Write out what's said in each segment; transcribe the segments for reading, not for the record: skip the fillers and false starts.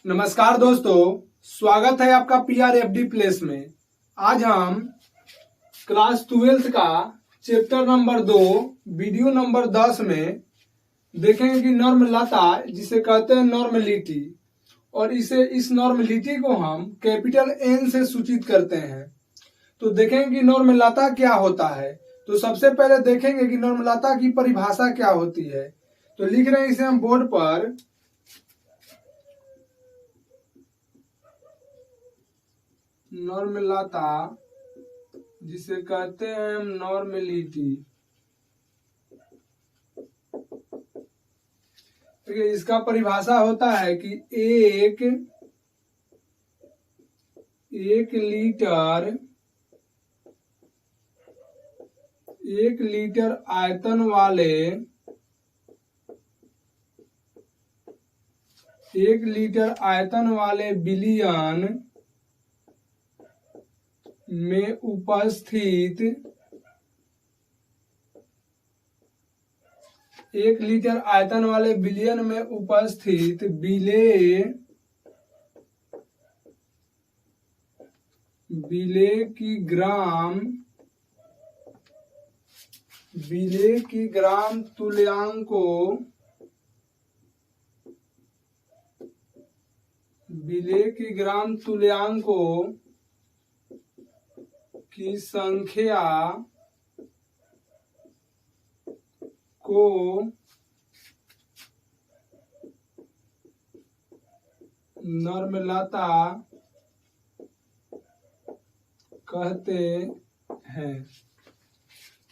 नमस्कार दोस्तों, स्वागत है आपका PRFD प्लेस में। आज हम क्लास 12th का चैप्टर नंबर 2 वीडियो नंबर 10 में देखेंगे कि नॉर्मलता जिसे कहते हैं नॉर्मलिटी, और इस नॉर्मलिटी को हम कैपिटल N से सूचित करते हैं। तो देखेंगे कि नॉर्मलता क्या होता है। तो सबसे पहले देखेंगे कि नॉर्मलता की परिभाषा क्या होती है। तो लिख रहे हैं इसे हम बोर्ड पर। नॉर्मलता जिसे कहते हैं हम नॉर्मलिटी, देखिए इसका परिभाषा होता है कि एक लीटर आयतन वाले 1 लीटर आयतन वाले बिलियन में उपस्थित 1 लीटर आयतन वाले बिलियन में उपस्थित बिले की ग्राम तुल्यांकों की संख्या को नॉर्मलता कहते हैं।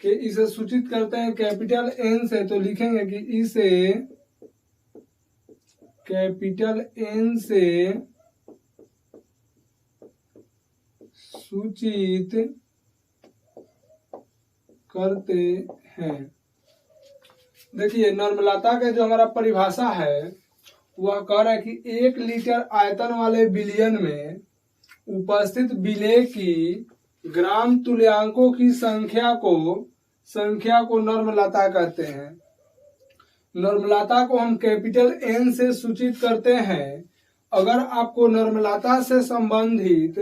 कि इसे सूचित करते हैं कैपिटल N से। तो लिखेंगे कि इसे कैपिटल N से सूचित करते हैं। देखिए नॉर्मलता का जो हमारा परिभाषा है वह कह रहा है कि 1 लीटर आयतन वाले बिलियन में उपस्थित बिले की ग्राम तुल्यांकों की संख्या को नॉर्मलता कहते हैं। नॉर्मलता को हम कैपिटल N से सूचित करते हैं। अगर आपको नॉर्मलता से संबंधित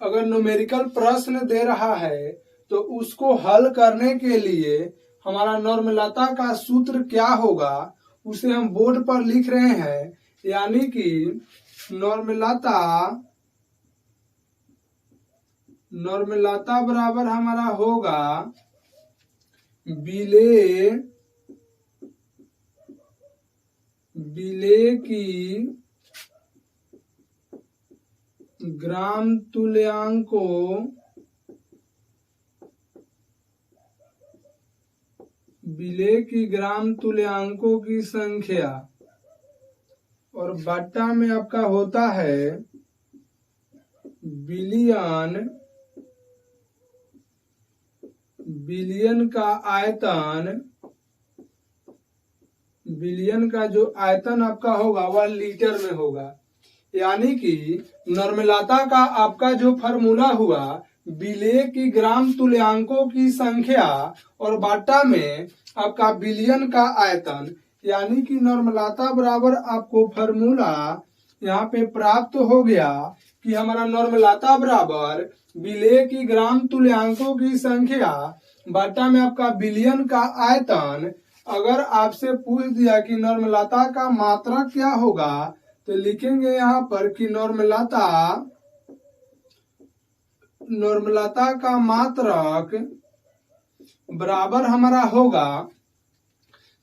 अगर न्यूमेरिकल प्रश्न दे रहा है तो उसको हल करने के लिए हमारा नॉर्मलता का सूत्र क्या होगा उसे हम बोर्ड पर लिख रहे हैं। यानी कि नॉर्मलता बराबर हमारा होगा बिले की ग्राम तुल्यांकों की संख्या, और बट्टा में आपका होता है बिलियन का जो आयतन आपका होगा वह लीटर में होगा। यानी कि नॉर्मलता का आपका जो फार्मूला हुआ बिले की ग्राम तुल्यांकों की संख्या और बाटा में आपका बिलियन का आयतन, यानी कि नॉर्मलता बराबर आपको फार्मूला यहाँ पे प्राप्त हो गया कि हमारा नॉर्मलता बराबर बिले की ग्राम तुल्यांकों की संख्या बाटा में आपका बिलियन का आयतन। अगर आपसे पूछ दिया कि नॉर्मलता का मात्रक क्या होगा तो लिखेंगे यहाँ पर कि नॉर्मलता का मात्रक बराबर हमारा होगा,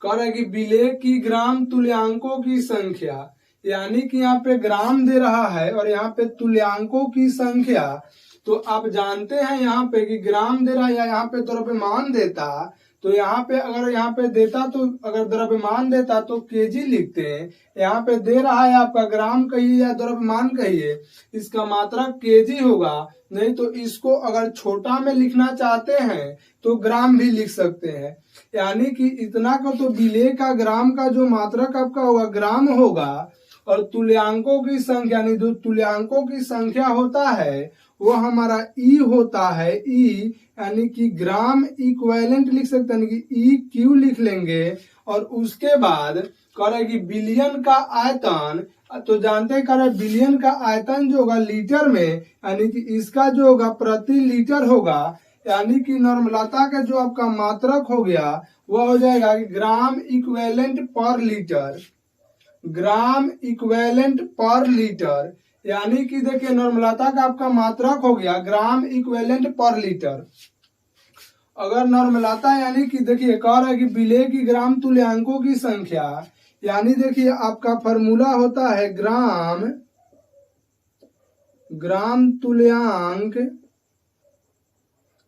कह रहे कि बिले की ग्राम तुल्यांकों की संख्या, यानी कि यहाँ पे ग्राम दे रहा है और यहाँ पे तुल्यांकों की संख्या। तो आप जानते हैं यहाँ पे कि ग्राम दे रहा है या यहाँ पे द्रव्यमान देता, तो यहाँ पे अगर यहाँ पे देता तो अगर द्रव्यमान देता तो केजी लिखते हैं। यहाँ पे दे रहा है आपका ग्राम कहिए या द्रव्यमान कहिए, इसका मात्रक केजी होगा। नहीं तो इसको अगर छोटा में लिखना चाहते हैं तो ग्राम भी लिख सकते हैं। यानी कि इतना को तो बिले का ग्राम का जो मात्रक आपका होगा ग्राम होगा, और तुल्यांकों की संख्या यानी जो तुल्यांकों की संख्या होता है वो हमारा ई होता है, ई यानी कि ग्राम इक्विवेलेंट लिख सकते हैं, कि ई क्यू लिख लेंगे। और उसके बाद कह रहे कि बिलियन का आयतन, तो जानते हैं कह रहे बिलियन का आयतन जो होगा लीटर में, यानी कि इसका जो होगा प्रति लीटर होगा, यानी कि नॉर्मलता का जो आपका मात्रक हो गया वह हो जाएगा कि ग्राम इक्विवेलेंट पर लीटर, ग्राम इक्विवेलेंट पर लीटर, यानी कि देखिए नॉर्मलता का आपका मात्रक हो गया ग्राम इक्विवेलेंट पर लीटर। अगर नॉर्मलता यानी कि देखिए कह रहा है कि विलेय की ग्राम तुल्यांकों की संख्या, यानी देखिए आपका फॉर्मूला होता है ग्राम तुल्यांक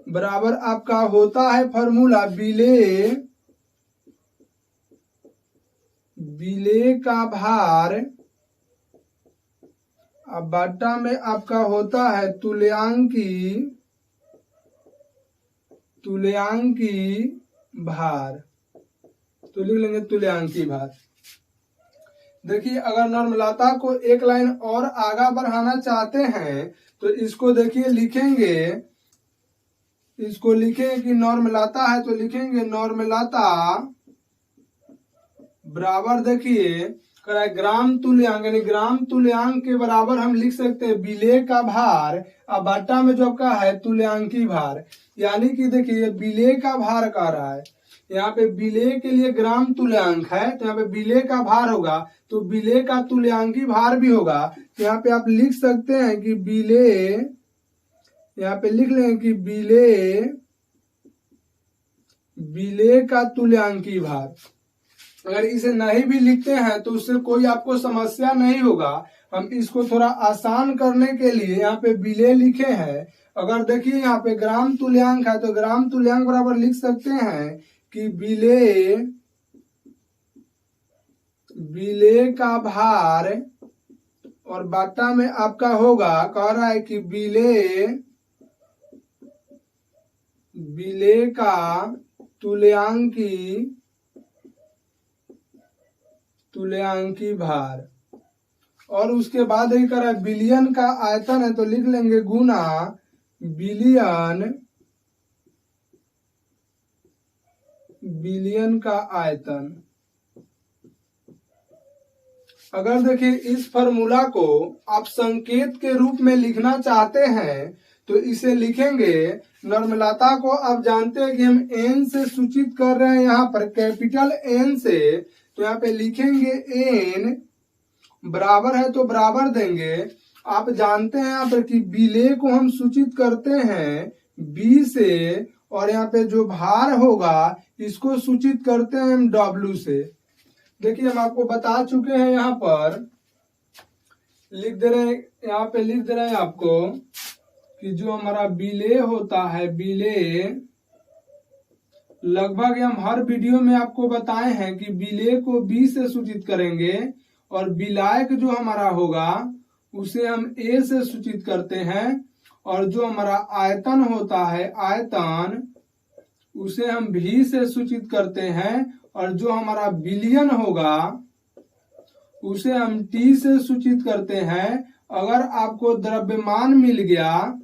बराबर आपका होता है फॉर्मूला विलेय का भार अब बट्टा में आपका होता है तुल्यांकी भार, तो लिख लेंगे तुल्यांकी भार। देखिए अगर नॉर्मलता को एक लाइन और आगा बढ़ाना चाहते हैं तो इसको देखिए लिखेंगे, इसको लिखेंगे कि नॉर्मलता है तो लिखेंगे नॉर्मलता बराबर देखिए ग्राम तुल्यांक, यानी ग्राम तुल्यांक के बराबर हम लिख सकते हैं विलेय का भार अब बट्टा में जो आपका है तुल्यांकी भार। यानी कि देखिए विलेय का भार कह रहा है, यहाँ पे विलेय के लिए ग्राम तुल्यांक है तो यहाँ पे विलेय का भार होगा, तो विलेय का तुल्यांकी भार भी होगा। तो यहाँ पे आप लिख सकते हैं कि विलेय, यहाँ पे लिख लेंगे कि विलेय का तुल्यांकी भार। अगर इसे नहीं भी लिखते हैं तो उससे कोई आपको समस्या नहीं होगा। हम इसको थोड़ा आसान करने के लिए यहाँ पे विलेय लिखे हैं। अगर देखिए यहाँ पे ग्राम तुल्यांक है तो ग्राम तुल्यांक बराबर लिख सकते हैं कि विलेय का भार और बाटा में आपका होगा, कह रहा है कि विलेय का तुल्यांकी भार। और उसके बाद ही कर बिलियन का आयतन है तो लिख लेंगे गुना बिलियन का आयतन। अगर देखिए इस फॉर्मूला को आप संकेत के रूप में लिखना चाहते हैं तो इसे लिखेंगे, नॉर्मलता को आप जानते हैं कि हम एन से सूचित कर रहे हैं, यहाँ पर कैपिटल एन से, तो यहाँ पे लिखेंगे एन बराबर है तो बराबर देंगे। आप जानते हैं यहाँ पर कि विलेय को हम सूचित करते हैं बी से, और यहाँ पे जो भार होगा इसको सूचित करते हैं हम डब्ल्यू से। देखिए हम आपको बता चुके हैं, यहाँ पर लिख दे रहे हैं, यहाँ पे लिख दे रहे हैं आपको कि जो हमारा विलेय होता है, विलेय लगभग हम हर वीडियो में आपको बताए हैं कि विलेय को बी से सूचित करेंगे और विलायक जो हमारा होगा उसे हम ए से सूचित करते हैं, और जो हमारा आयतन होता है आयतन उसे हम भी से सूचित करते हैं, और जो हमारा बिलियन होगा उसे हम टी से सूचित करते हैं। अगर आपको द्रव्यमान मिल गया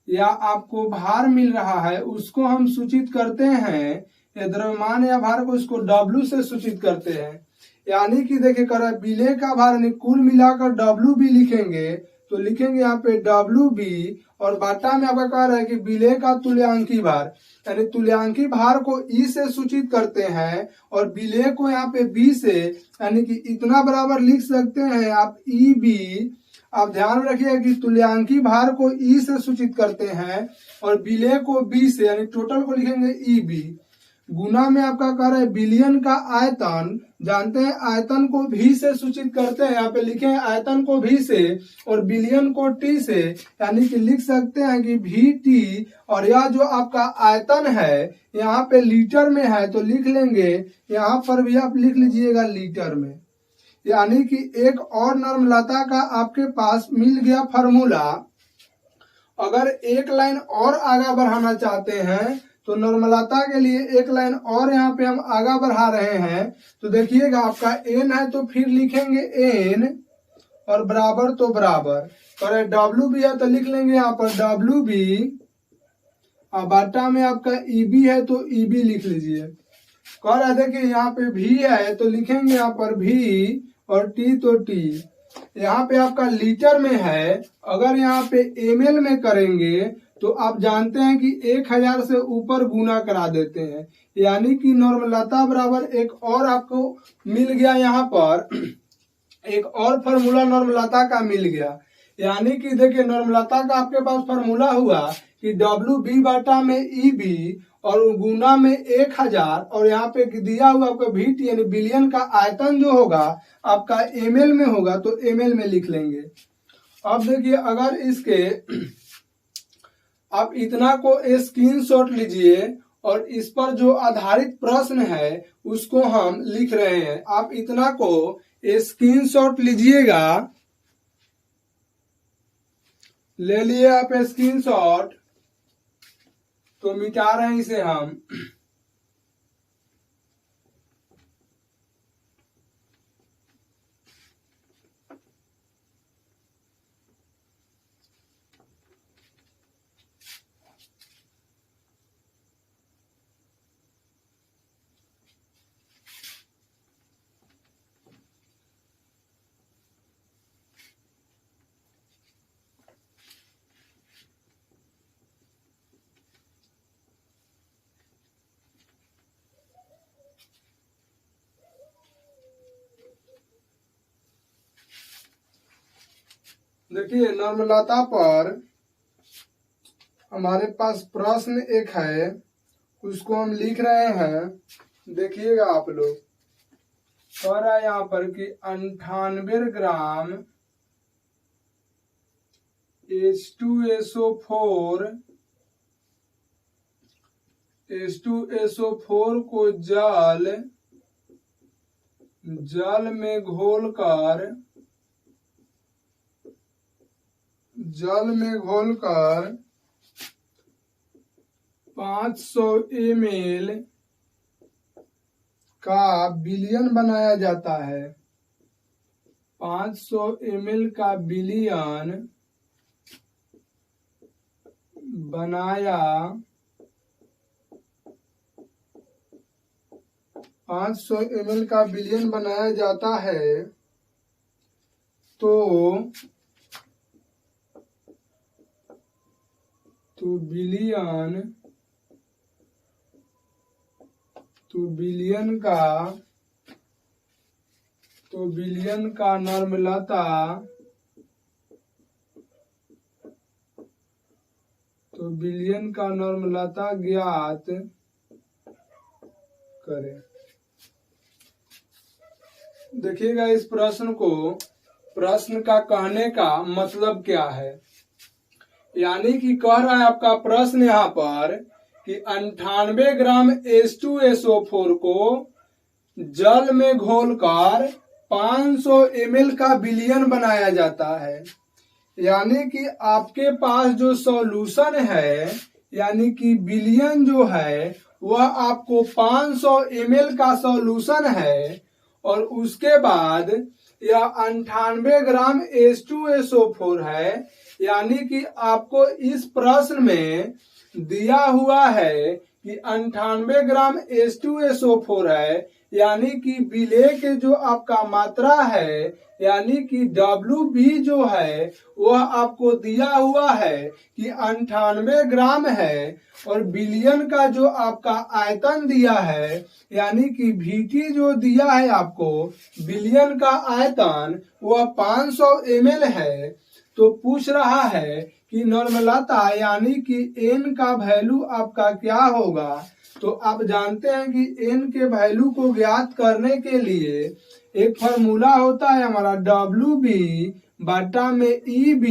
या आपको भार मिल रहा है उसको हम सूचित करते हैं, या द्रव्यमान या भार को इसको डब्ल्यू से सूचित करते हैं। यानी कि देखिए कर विलेय का भार यानी कुल मिलाकर डब्ल्यू बी लिखेंगे तो लिखेंगे यहाँ पे डब्ल्यू बी, और बाटा में आपका कह रहा है कि विलेय का तुल्यांकी भार, यानी तुल्यांकी भार को ई से सूचित करते हैं और विलेय को यहाँ पे बी से, यानी कि इतना बराबर लिख सकते हैं आप ई बी। आप ध्यान रखिए कि तुल्यांकी भार को ई से सूचित करते हैं और विलेय को बी से, यानी टोटल को लिखेंगे ई बी। गुना में आपका कह रहा है बिलियन का आयतन, जानते हैं आयतन को भी से सूचित करते हैं, यहाँ पे लिखे हैं आयतन को भी से और बिलियन को टी से, यानी कि लिख सकते हैं कि भी टी, और यह जो आपका आयतन है यहाँ पे लीटर में है तो लिख लेंगे, यहाँ पर भी आप लिख लीजिएगा लीटर में। यानी कि एक और नॉर्मलता का आपके पास मिल गया फॉर्मूला। अगर एक लाइन और आगा बढ़ाना चाहते हैं तो नॉर्मलता के लिए एक लाइन और यहाँ पे हम आगा बढ़ा रहे हैं, तो देखिएगा आपका एन है तो फिर लिखेंगे एन और बराबर तो बराबर, करे डब्ल्यू बी है तो लिख लेंगे यहाँ पर डब्ल्यू बी, और बाटा में आपका ईबी है तो ईबी लिख लीजिए। कह रहा देखिए यहाँ पे भी है तो लिखेंगे यहाँ पर भी, और टी तो टी। यहाँ पे आपका लीटर में है, अगर यहाँ पे एमएल में करेंगे तो आप जानते हैं कि 1000 से ऊपर गुना करा देते हैं, यानी कि नॉर्मलता बराबर एक और आपको मिल गया। यहाँ पर एक और फार्मूला नॉर्मलता का मिल गया, यानी कि देखिए नॉर्मलता का आपके पास फार्मूला हुआ कि डब्ल्यू बी बाटा में ई बी और गुना में 1000, और यहाँ पे दिया हुआ आपका VT यानी बिलियन का आयतन जो होगा आपका ml में होगा तो ml में लिख लेंगे। अब देखिए अगर इसके आप इतना को स्क्रीनशॉट लीजिए और इस पर जो आधारित प्रश्न है उसको हम लिख रहे हैं। आप इतना को स्क्रीनशॉट लीजिएगा, ले लिए आप स्क्रीनशॉट, तो मिटा रहे हैं इसे हम। देखिए नॉर्मलता पर हमारे पास प्रश्न एक है, उसको हम लिख रहे हैं। देखिएगा आप लोग, कह रहा है यहाँ पर कि 98 ग्राम H2SO4 को जल में घोलकर 500 ml का विलयन बनाया जाता है। 500 ml का विलयन बनाया 500 ml का विलयन बनाया जाता है तो विलयन का नॉर्मलता ज्ञात करें। देखिएगा इस प्रश्न को, प्रश्न का कहने का मतलब क्या है, यानी कि कह रहा है आपका प्रश्न यहाँ पर कि 98 ग्राम H2SO4 को जल में घोलकर 500 ml का विलयन बनाया जाता है। यानी कि आपके पास जो सॉल्यूशन है, यानी कि विलयन जो है वह आपको 500 ml का सॉल्यूशन है, और उसके बाद यह 98 ग्राम H2SO4 है। यानी कि आपको इस प्रश्न में दिया हुआ है कि 98 ग्राम H2SO4 है, यानी कि विलेय के जो आपका मात्रा है, यानी कि WB जो है वह आपको दिया हुआ है कि 98 ग्राम है, और विलयन का जो आपका आयतन दिया है, यानी कि VT जो दिया है आपको विलयन का आयतन वह 500 ml है। तो पूछ रहा है कि नॉर्मलता यानी कि n का वैल्यू आपका क्या होगा। तो आप जानते हैं कि n के वैल्यू को ज्ञात करने के लिए एक फार्मूला होता है हमारा WB बाटा में EB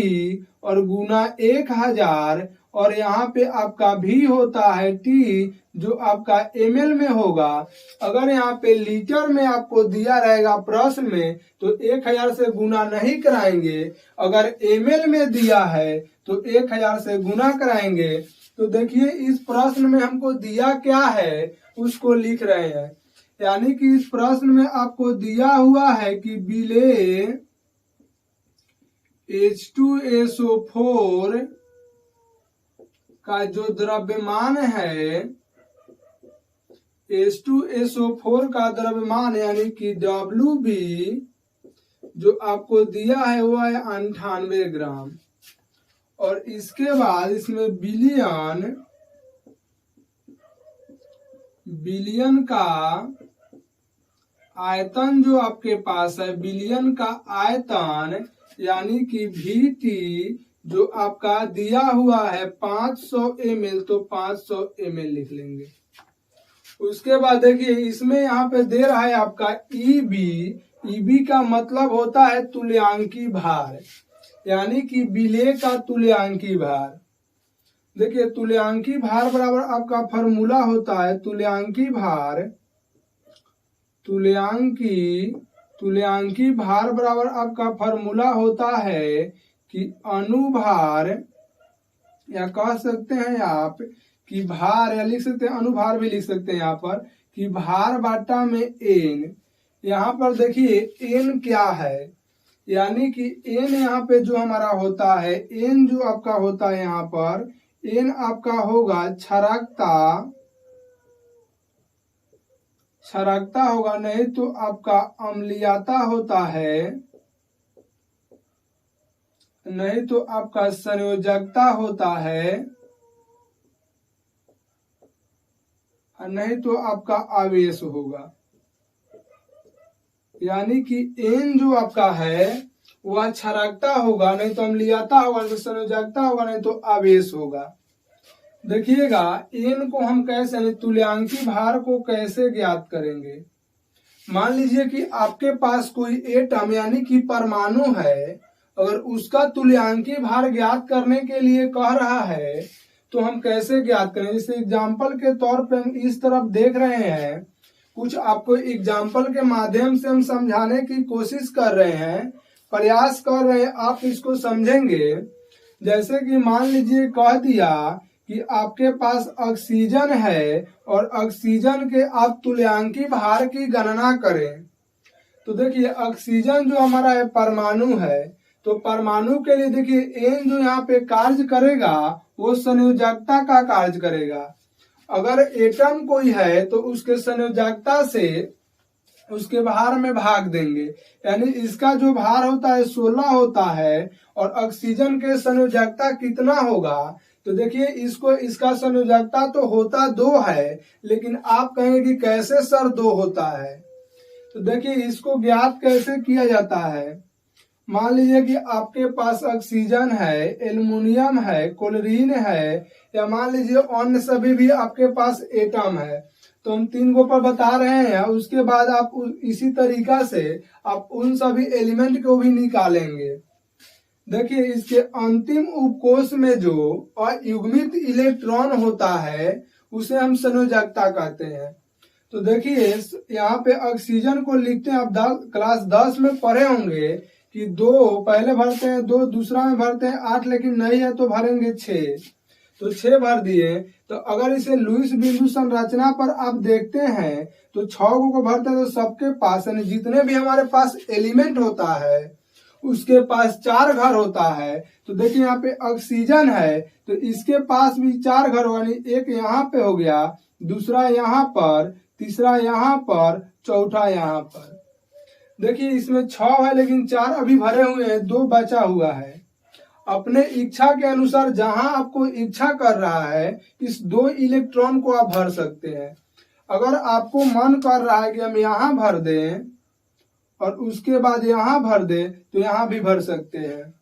और गुना 1000, और यहाँ पे आपका भी होता है T जो आपका ml में होगा। अगर यहाँ पे लीटर में आपको दिया रहेगा प्रश्न में तो 1000 से गुना नहीं कराएंगे, अगर ml में दिया है तो 1000 से गुना कराएंगे। तो देखिए इस प्रश्न में हमको दिया क्या है उसको लिख रहे हैं, यानी कि इस प्रश्न में आपको दिया हुआ है कि विलेय H2SO4 का जो द्रव्यमान है, H2SO4 का द्रव्यमान यानी कि WB जो आपको दिया है वो है 98 ग्राम। और इसके बाद इसमें बिलियन का आयतन जो आपके पास है, बिलियन का आयतन यानी कि VT जो आपका दिया हुआ है 500 ml, तो 500 ml लिख लेंगे। उसके बाद देखिए इसमें यहाँ पे दे रहा है आपका EB का मतलब होता है तुल्यांकी भार, यानी कि विलेय का तुल्यांकी भार। देखिए तुल्यांकी भार बराबर आपका फॉर्मूला होता है तुल्यांकी भार बराबर आपका फॉर्मूला होता है कि अनुभार, या कह सकते हैं आप कि भार, या लिख सकते हैं अनुभार भी लिख सकते हैं यहाँ पर कि भार बाटा में n। यहाँ पर देखिए n क्या है, यानी कि n यहाँ पे जो हमारा होता है, n जो आपका होता है यहाँ पर n आपका होगा क्षारकता होगा, नहीं तो आपका अम्लीयता होता है, नहीं तो आपका संयोजकता होता है, नहीं तो आपका आवेश होगा। यानी कि n जो आपका है वह क्षारकता होगा, नहीं तो अम्लीयता होगा, नहीं तो संयोजकता होगा, नहीं तो आवेश होगा। देखिएगा n को हम कैसे, तुल्यांकी भार को कैसे ज्ञात करेंगे। मान लीजिए कि आपके पास कोई एटम यानी कि परमाणु है, अगर उसका तुल्यांकी भार ज्ञात करने के लिए कह रहा है तो हम कैसे ज्ञात करें। जैसे एग्जाम्पल के तौर पे हम इस तरफ देख रहे हैं, कुछ आपको एग्जाम्पल के माध्यम से हम समझाने की कोशिश कर रहे हैं, प्रयास कर रहे हैं, आप इसको समझेंगे। जैसे कि मान लीजिए कह दिया कि आपके पास ऑक्सीजन है और ऑक्सीजन के आप तुल्यांकी भार की गणना करें। तो देखिए ऑक्सीजन जो हमारा है परमाणु है, तो परमाणु के लिए देखिए n जो यहाँ पे कार्य करेगा वो संयोजकता का कार्य करेगा। अगर एटम कोई है तो उसके संयोजकता से उसके भार में भाग देंगे, यानी इसका जो भार होता है 16 होता है और ऑक्सीजन के संयोजकता कितना होगा। तो देखिए इसका संयोजकता तो होता 2 है, लेकिन आप कहेंगे कि कैसे सर 2 होता है। तो देखिए इसको ज्ञात कैसे किया जाता है। मान लीजिए कि आपके पास ऑक्सीजन है, एल्युमिनियम है, क्लोरीन है, या मान लीजिए अन्य सभी भी आपके पास एटम है, तो हम 3 को पर बता रहे हैं। उसके बाद आप इसी तरीका से आप उन सभी एलिमेंट को भी निकालेंगे। देखिए इसके अंतिम उपकोष में जो अयुग्मित इलेक्ट्रॉन होता है उसे हम संयोजकता कहते हैं। तो देखिए यहाँ पे ऑक्सीजन को लिखते हैं, आप क्लास 10 में पढ़े होंगे कि 2 पहले भरते हैं, 2 दूसरा में भरते हैं, 8 लेकिन नहीं है तो भरेंगे 6, तो 6 भर दिए। तो अगर इसे लुईस बिंदु संरचना पर आप देखते हैं तो 6 को भरते हैं, तो सबके पास यानी जितने भी हमारे पास एलिमेंट होता है उसके पास 4 घर होता है। तो देखिए यहाँ पे ऑक्सीजन है तो इसके पास भी 4 घर होगा, यानी एक यहाँ पे हो गया, दूसरा यहाँ पर, तीसरा यहाँ पर, चौथा यहाँ पर। देखिए इसमें 6 है लेकिन 4 अभी भरे हुए हैं, 2 बचा हुआ है। अपने इच्छा के अनुसार जहां आपको इच्छा कर रहा है इस 2 इलेक्ट्रॉन को आप भर सकते हैं। अगर आपको मन कर रहा है कि हम यहाँ भर दें और उसके बाद यहाँ भर दे तो यहाँ भी भर सकते हैं।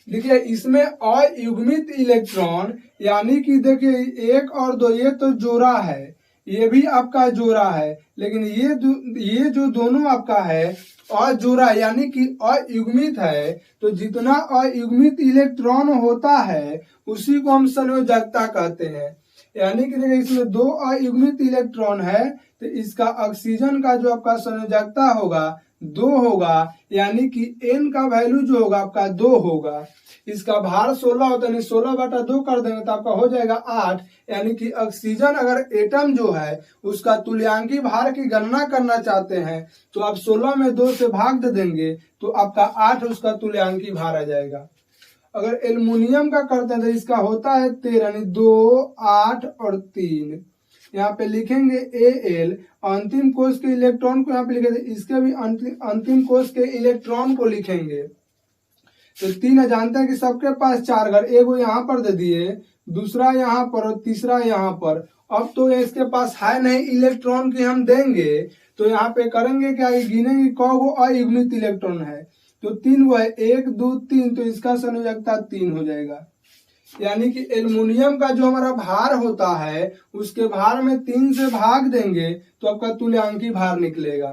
देखिए इसमें अयुग्मित इलेक्ट्रॉन यानी कि देखिए 1 और 2 ये तो जोड़ा है, ये भी आपका जोड़ा है, लेकिन ये जो दोनों आपका है अजोड़ा यानी कि अयुग्मित है। तो जितना अयुग्मित इलेक्ट्रॉन होता है उसी को हम संयोजकता कहते हैं। यानी कि देखिए इसमें 2 अयुग्मित इलेक्ट्रॉन है तो इसका ऑक्सीजन का जो आपका संयोजकता होगा 2 होगा, यानी कि n का वैल्यू जो होगा आपका 2 होगा। इसका भार 16 होता है, 16/2 कर देंगे तो आपका हो जाएगा 8। यानी कि ऑक्सीजन अगर एटम जो है उसका तुल्यांकी भार की गणना करना चाहते हैं तो आप 16 में 2 से भाग दे देंगे तो आपका 8 उसका तुल्यांकी भार आ जाएगा। अगर एल्युमिनियम का करते हैं तो इसका होता है 13, यानी 2, 8 और 3। यहाँ पे लिखेंगे Al, अंतिम कोष के इलेक्ट्रॉन को यहाँ पे लिखेंगे, इसके भी अंतिम कोष के इलेक्ट्रॉन को लिखेंगे। तो 3 जानते हैं कि सबके पास 4 घर, एगो यहाँ पर दे दिए, दूसरा यहाँ पर और तीसरा यहाँ पर। अब तो इसके पास है नहीं इलेक्ट्रॉन की हम देंगे तो यहाँ पे करेंगे क्या, गिनेंगे कौगो अयुग्मित इलेक्ट्रॉन है, तो 3 वो है, 1 2 3, तो इसका संयोजकता 3 हो जाएगा। यानी कि एल्युमिनियम का जो हमारा भार होता है उसके भार में 3 से भाग देंगे तो आपका तुल्यांकी भार निकलेगा।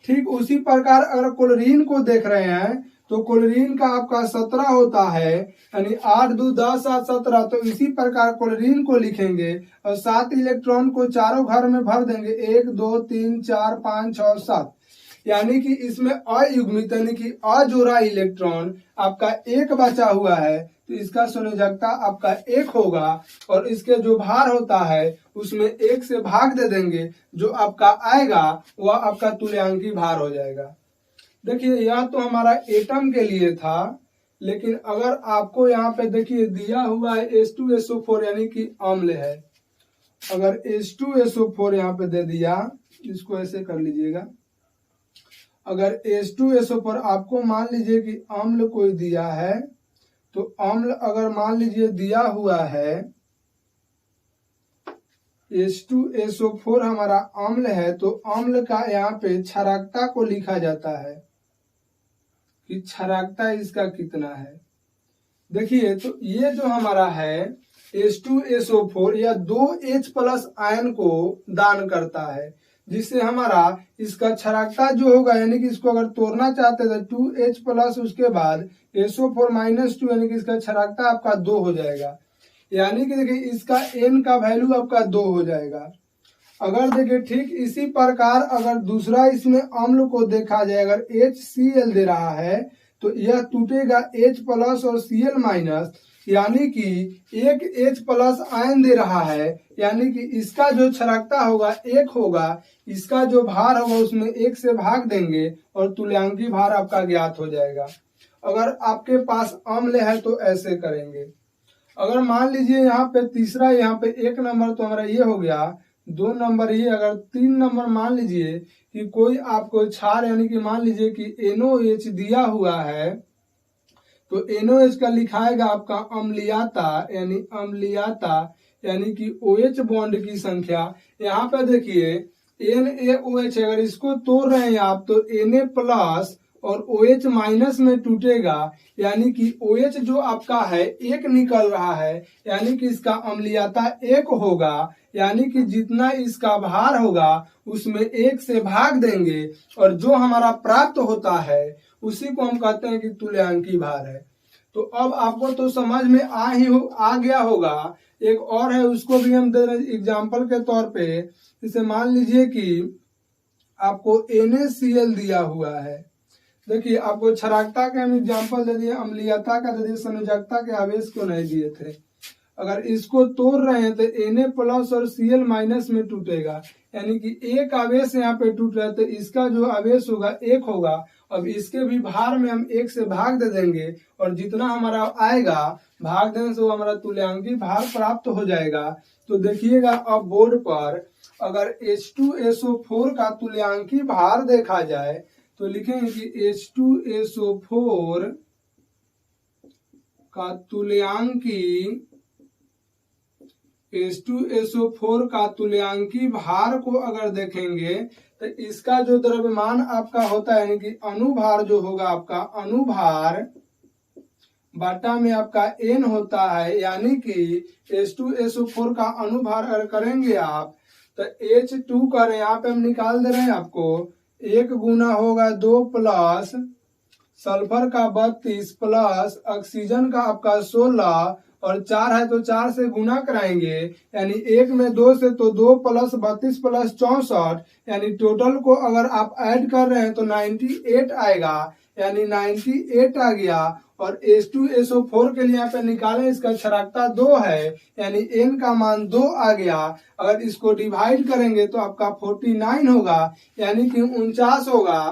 ठीक उसी प्रकार अगर क्लोरीन को देख रहे हैं तो क्लोरीन का आपका 17 होता है, यानी 8 2 10 7 17। तो इसी प्रकार क्लोरीन को लिखेंगे और 7 इलेक्ट्रॉन को चारों घर में भर देंगे, 1 2 3 4 5 6 7। यानी कि इसमें अयुग्मित यानी कि अजोड़ा इलेक्ट्रॉन आपका 1 बचा हुआ है, तो इसका संयोजकता आपका 1 होगा और इसके जो भार होता है उसमें 1 से भाग दे देंगे, जो आपका आएगा वह आपका तुल्यांकी भार हो जाएगा। देखिए यह तो हमारा एटम के लिए था, लेकिन अगर आपको यहाँ पे देखिए दिया हुआ है H2SO4 यानी कि अम्ल है। अगर H2SO4 यहाँ पे दे दिया, इसको ऐसे कर लीजिएगा। अगर H2SO4 आपको मान लीजिए कि अम्ल कोई दिया है, तो अम्ल अगर मान लीजिए दिया हुआ है H2SO4 हमारा अम्ल है, तो अम्ल का यहाँ पे क्षारकता को लिखा जाता है कि क्षारकता इसका कितना है। देखिए तो ये जो हमारा है H2SO4 या 2H+ आयन को दान करता है, जिससे हमारा इसका क्षारकता जो होगा, यानी कि इसको अगर तोड़ना चाहते हैं तो 2H+ उसके बाद SO4-2, यानी कि इसका क्षारकता आपका 2 हो जाएगा। यानी कि देखिए इसका N का वैल्यू आपका 2 हो जाएगा। अगर देखिए ठीक इसी प्रकार अगर दूसरा इसमें अम्ल को देखा जाए, अगर HCl दे रहा है तो यह टूटेगा H+ और Cl-, यानी कि एक H+ आयन दे रहा है, यानी कि इसका जो क्षारकता होगा 1 होगा, इसका जो भार होगा उसमें 1 से भाग देंगे और तुल्यांकी भार आपका ज्ञात हो जाएगा। अगर आपके पास अम्ल है तो ऐसे करेंगे। अगर मान लीजिए यहाँ पे तीसरा, यहाँ पे 1 नंबर तो हमारा ये हो गया, 2 नंबर ये, अगर 3 नंबर मान लीजिए कि कोई आपको क्षार यानी कि मान लीजिए कि NOH दिया हुआ है, तो NOH का लिखाएगा आपका अम्लीयता, यानी अम्लीयता यानी कि OH बॉन्ड की संख्या। यहाँ पे देखिए NaOH, अगर इसको तोड़ रहे हैं आप तो Na+ और OH- में टूटेगा, यानी कि OH जो आपका है 1 निकल रहा है, यानी कि इसका अम्लीयता 1 होगा, यानी कि जितना इसका भार होगा उसमें 1 से भाग देंगे और जो हमारा प्राप्त होता है उसी को हम कहते हैं कि तुल्यांकी भार है। तो अब आपको तो समझ में आ गया होगा। एक और है, उसको भी हम दे रहे हैं एग्जाम्पल के तौर पे। इसे मान लीजिए कि आपको NaCl दिया हुआ है। देखिए आपको क्षारकता के हम एग्जाम्पल दे दिए, अम्लीयता का दे दिए, संयोजकता के आवेश को नहीं दिए थे। अगर इसको तोड़ रहे हैं तो Na+ और Cl- में टूटेगा, यानी कि एक आवेश यहाँ पे टूट रहा है तो इसका जो आवेश होगा 1 होगा। अब इसके भी भार में हम 1 से भाग दे देंगे और जितना हमारा आएगा भाग देने से वो हमारा तुल्यांकी भार प्राप्त हो जाएगा। तो देखिएगा अब बोर्ड पर अगर H2SO4 का तुल्यांकी भार देखा जाए तो लिखेंगे कि H2SO4 का तुल्यांकी भार को अगर देखेंगे तो इसका जो द्रव्यमान आपका होता है, यानी कि अनुभार जो होगा आपका अनुभार बाटा में आपका N होता है, यानी कि H2SO4 का अनुभार अगर करेंगे आप तो H2 करें, यहाँ पे हम निकाल दे रहे हैं आपको, 1 गुना होगा 2+ सल्फर का 32 प्लस ऑक्सीजन का आपका 16 और 4 है तो 4 से गुना कराएंगे, यानी 1 में 2 से तो 2 प्लस 32 प्लस 64, यानी टोटल को अगर आप ऐड कर रहे हैं तो 98 आएगा, यानी 98 आ गया। और H2SO4 के लिए यहाँ पे निकालें, इसका क्षारकता 2 है, यानी N का मान 2 आ गया। अगर इसको डिवाइड करेंगे तो आपका 49 होगा, यानी कि 49 होगा।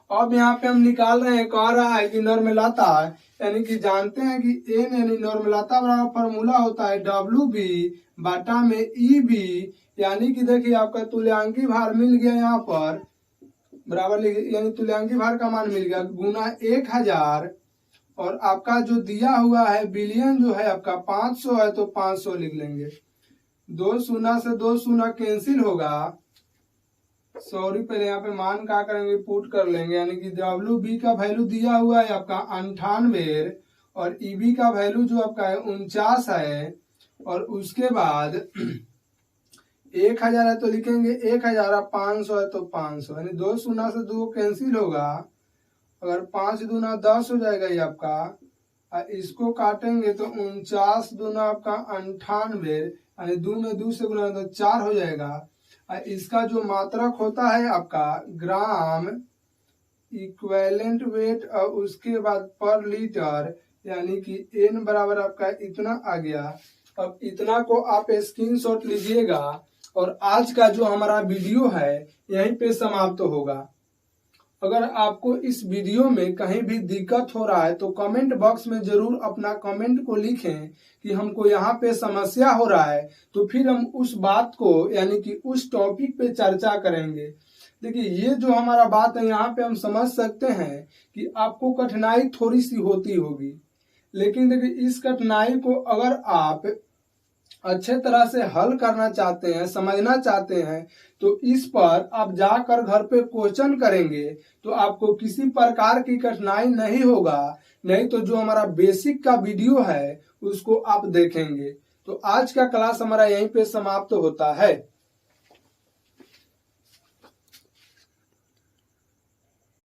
अब यहाँ पे हम निकाल रहे हैं, कह रहा है कि नॉर्मलता, यानी कि जानते हैं कि N यानी नॉर्मलता बराबर फॉर्मूला होता है WB बटा में EB, यानी कि देखिए आपका तुल्यांकी भार मिल गया यहाँ पर बराबर, यानी तुल्यांकी भार का मान मिल गया गुना 1000, और आपका जो दिया हुआ है बिलियन जो है आपका 500 है तो 500 लिख लेंगे। 2 शून्य से 2 शून्य कैंसिल होगा, सॉरी पहले यहाँ पे मान क्या करेंगे पुट कर लेंगे, यानी कि WB का वैल्यू दिया हुआ है आपका 98 और EB का वैल्यू जो आपका है 49 है। और उसके बाद 1000 है तो लिखेंगे 1000, 500 है तो 500, यानी 2 शून्य से 2 कैंसिल होगा। अगर 5 दूना 10 हो जाएगा ये आपका, इसको काटेंगे तो 49 दूना आपका 98, यानी 2 में 2 से गुना तो 4 हो जाएगा। इसका जो मात्रक होता है आपका ग्राम इक्विवेलेंट वेट और उसके बाद पर लीटर, यानी कि N बराबर आपका इतना आ गया। अब इतना को आप स्क्रीनशॉट लीजिएगा और आज का जो हमारा वीडियो है यहीं पे समाप्त होगा। अगर आपको इस वीडियो में कहीं भी दिक्कत हो रहा है तो कमेंट बॉक्स में जरूर अपना कमेंट को लिखें कि हमको यहाँ पे समस्या हो रहा है, तो फिर हम उस बात को यानी कि उस टॉपिक पे चर्चा करेंगे। देखिए ये जो हमारा बात है यहाँ पे हम समझ सकते हैं कि आपको कठिनाई थोड़ी सी होती होगी, लेकिन देखिए इस कठिनाई को अगर आप अच्छे तरह से हल करना चाहते हैं, समझना चाहते हैं, तो इस पर आप जाकर घर पे क्वेश्चन करेंगे तो आपको किसी प्रकार की कठिनाई नहीं होगा। नहीं तो जो हमारा बेसिक का वीडियो है उसको आप देखेंगे। तो आज का क्लास हमारा यहीं पे समाप्त होता है।